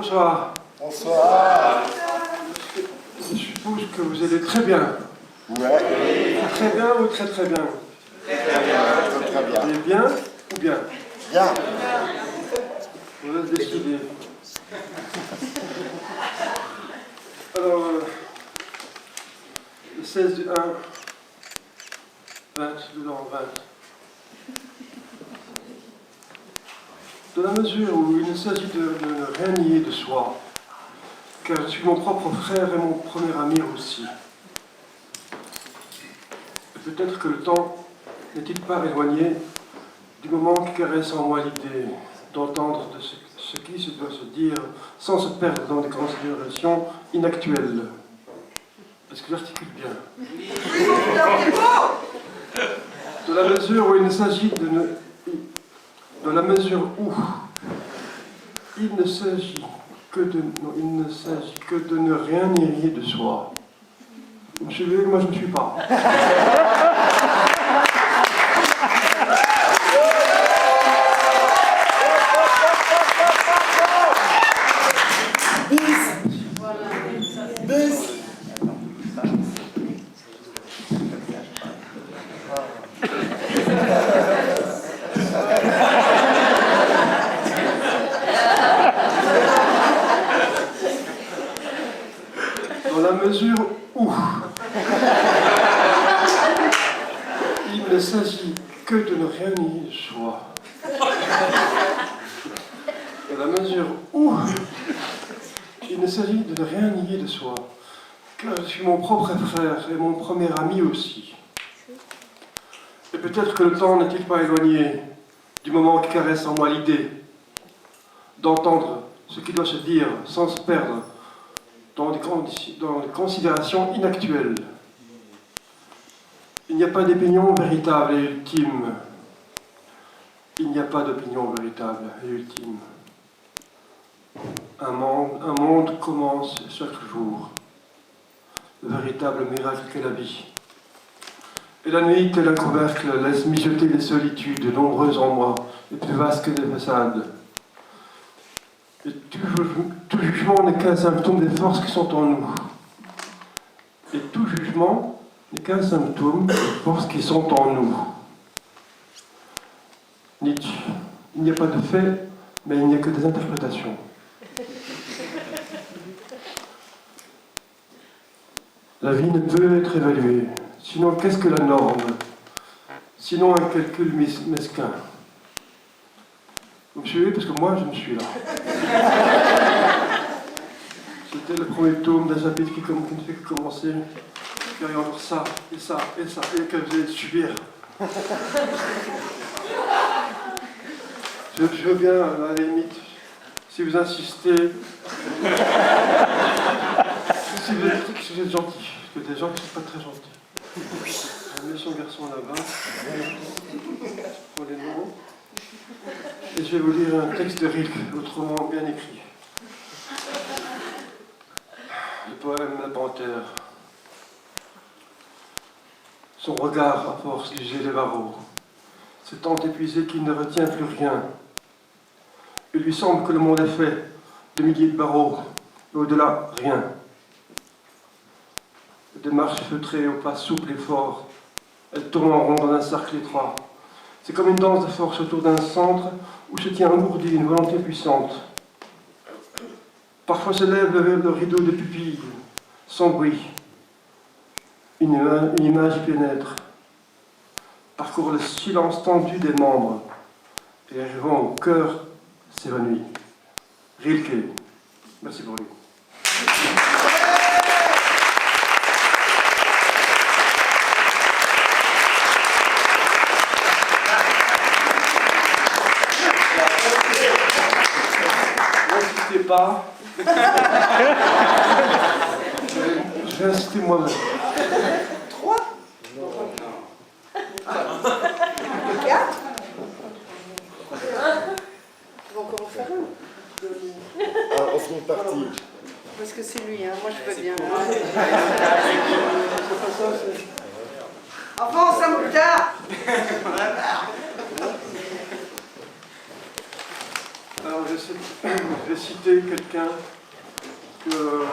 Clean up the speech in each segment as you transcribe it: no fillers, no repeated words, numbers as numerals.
Bonsoir. Bonsoir. Je suppose que vous allez très bien. Ouais. Très bien ou très très bien? Très bien. Et bien ou bien? Bien. Vous êtes décidé. Alors, le 16 du 1, 20, dedans 20. Dans la mesure où il ne s'agit de ne rien nier de soi, car je suis mon propre frère et mon premier ami aussi. Peut-être que le temps n'est-il pas éloigné du moment qui caresse en moi l'idée d'entendre de ce qui se doit se dire sans se perdre dans des considérations inactuelles. Est-ce que j'articule bien? Dans la mesure où il ne s'agit de ne... Dans la mesure où il ne s'agit que de... Non, il ne s'agit que de ne rien nier de soi. Vous me suivez? Moi je ne suis pas. Dans la mesure où il ne s'agit que de ne rien nier de soi. Dans la mesure où il ne s'agit de ne rien nier de soi, car je suis mon propre frère et mon premier ami aussi. Et peut-être que le temps n'est-il pas éloigné du moment qui caresse en moi l'idée d'entendre ce qui doit se dire sans se perdre dans des considérations inactuelles. Il n'y a pas d'opinion véritable et ultime. Il n'y a pas d'opinion véritable et ultime. Un monde commence chaque jour. Le véritable miracle qu'est la vie. Et la nuit, tel un couvercle, laisse mijoter les solitudes, nombreuses en moi, et plus vastes que des façades. Et tout jugement n'est qu'un symptôme des forces qui sont en nous. Et tout jugement n'est qu'un symptôme des forces qui sont en nous. Nietzsche. Il n'y a pas de fait, mais il n'y a que des interprétations. La vie ne peut être évaluée. Sinon, qu'est-ce que la norme? Sinon, un calcul mesquin. Vous me suivez? Parce que moi, je me suis là. C'était le premier tome d'un chapitre qui ne fait que commencer. Il y a encore ça, et ça, et ça, et que vous allez subir. Je veux bien, à la limite, si vous insistez, si vous êtes gentil, parce que des gens qui ne sont pas très gentils. Un méchant garçon là-bas, pour les noms. Et je vais vous lire un texte de Rilke, autrement bien écrit. Le poème La Panthère. Son regard, à force d'user les barreaux, s'est tant épuisé qu'il ne retient plus rien. Il lui semble que le monde est fait de milliers de barreaux, et au-delà, rien. La démarche feutrée au pas souple et fort, elle tourne en rond dans un cercle étroit. C'est comme une danse de force autour d'un centre où se tient engourdie une volonté puissante. Parfois se lève le rideau de pupilles, sans bruit. Une image y pénètre, parcourt le silence tendu des membres, et arrivant au cœur, s'évanouit. Rilke. Merci pour lui. N'insistez pas. Je vais insister moi-même. 3 4 On va encore en faire un. Alors, on se met parti. Parce que c'est lui, hein. Moi je peux bien. Enfin, on s'en plus tard. Alors je sais. Je vais citer quelqu'un que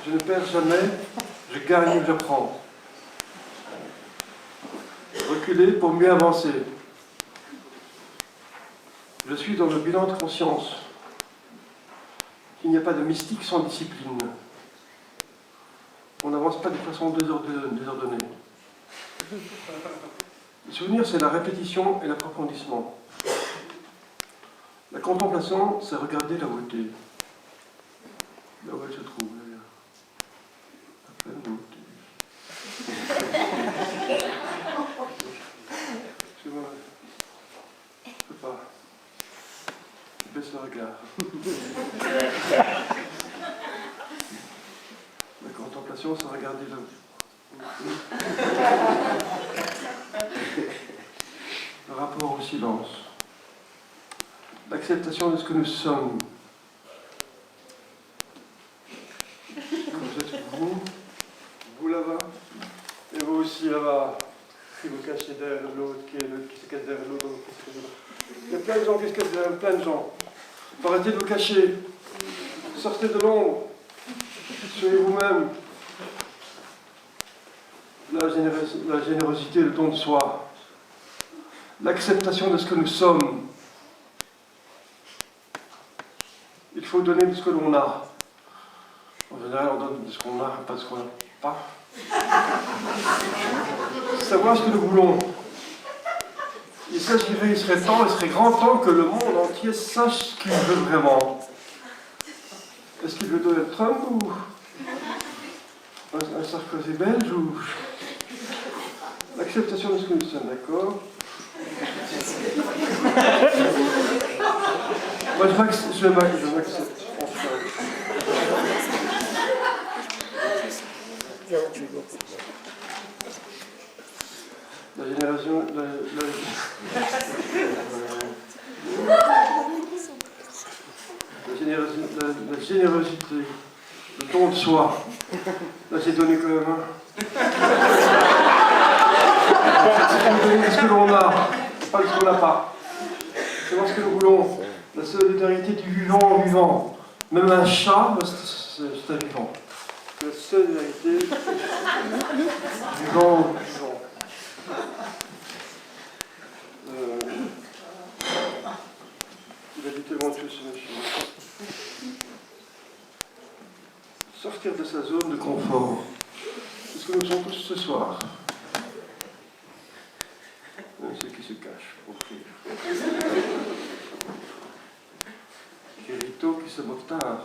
je ne perds jamais, je gagne ou j'apprends. Reculer pour mieux avancer. Je suis dans le bilan de conscience. Il n'y a pas de mystique sans discipline. On n'avance pas de façon désordonnée. Le souvenir, c'est la répétition et l'approfondissement. La contemplation, c'est regarder la beauté. Là où elle se trouve, d'ailleurs. La pleine beauté. Excusez-moi. Je ne peux pas. Je baisse le regard. La contemplation, c'est regarder la beauté. Le rapport au silence. L'acceptation de ce que nous sommes. Vous êtes vous là-bas, et vous aussi là-bas, qui vous cachez derrière l'autre, qui se cache derrière l'autre, qui se cache derrière l'autre. Il y a plein de gens qui se cachent derrière plein de gens. Arrêtez de vous cacher. Sortez de l'ombre. Soyez vous-même. La générosité, le don de soi. L'acceptation de ce que nous sommes. Il faut donner de ce que l'on a. En général, on donne de ce qu'on a, pas de ce qu'on n'a pas. Savoir ce que nous voulons. Il serait temps, il serait grand temps que le monde entier sache ce qu'il veut vraiment. Est-ce qu'il veut Donald Trump ou un Sarkozy belge ou l'acceptation de ce que nous sommes, d'accord? Moi, je m'accepte. La génération... La générosité, le don de soi. Là, j'ai donné quand même donner ce que l'on a, pas ce qu'on n'a pas. Savoir ce que nous voulons. La solidarité du vivant au vivant. Même un chat, c'est un vivant. La solidarité du vivant au vivant. Il a dit tellement de choses sur la chose. Sortir de sa zone de confort. C'est ce que nous sommes tous ce soir. Ceux qui se cachent pour rire. Kirito qui se moque tard.